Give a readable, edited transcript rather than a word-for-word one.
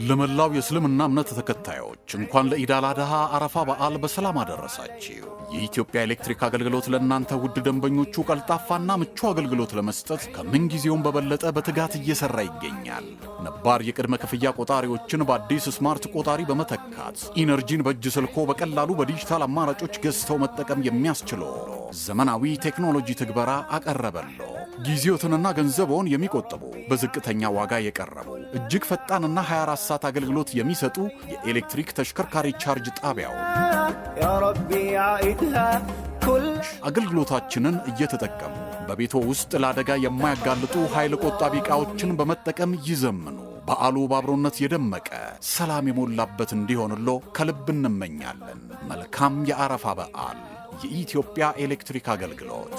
ለመላው የእስልምና እምነት ተከታዮች እንኳን ለኢድ አል አድሃ አረፋ በዓል በሰላም አደረሳችሁ። የኢትዮጵያ ኤሌክትሪክ አገልግሎት ለእናንተ ውድ ደንበኞቹ ቀልጣፋና ምቹ አገልግሎት ለመስጠት ከምንጊዜውም በበለጠ በትጋት እየሰራ ይገኛል። ነባር የቅድመ ክፍያ ቆጣሪዎችን በአዲስ ስማርት ቆጣሪ በመተካት ኢነርጂን በእጅ ስልኮ በቀላሉ በዲጂታል አማራጮች ገዝተው መጠቀም የሚያስችለው ዘመናዊ ቴክኖሎጂ ትግበራ አቀረበለው። ጊዜዎትንና ገንዘቦን የሚቆጥቡ በዝቅተኛ ዋጋ የቀረቡ እጅግ ፈጣንና 24 ሰዓት አገልግሎት የሚሰጡ የኤሌክትሪክ ተሽከርካሪ ቻርጅ ጣቢያው አገልግሎታችንን እየተጠቀሙ በቤቶ ውስጥ ለአደጋ የማያጋልጡ ኃይል ቆጣቢ ዕቃዎችን በመጠቀም ይዘምኑ። በዓሉ በአብሮነት የደመቀ ሰላም የሞላበት እንዲሆንሎ ከልብ እንመኛለን። መልካም የአረፋ በዓል። የኢትዮጵያ ኤሌክትሪክ አገልግሎት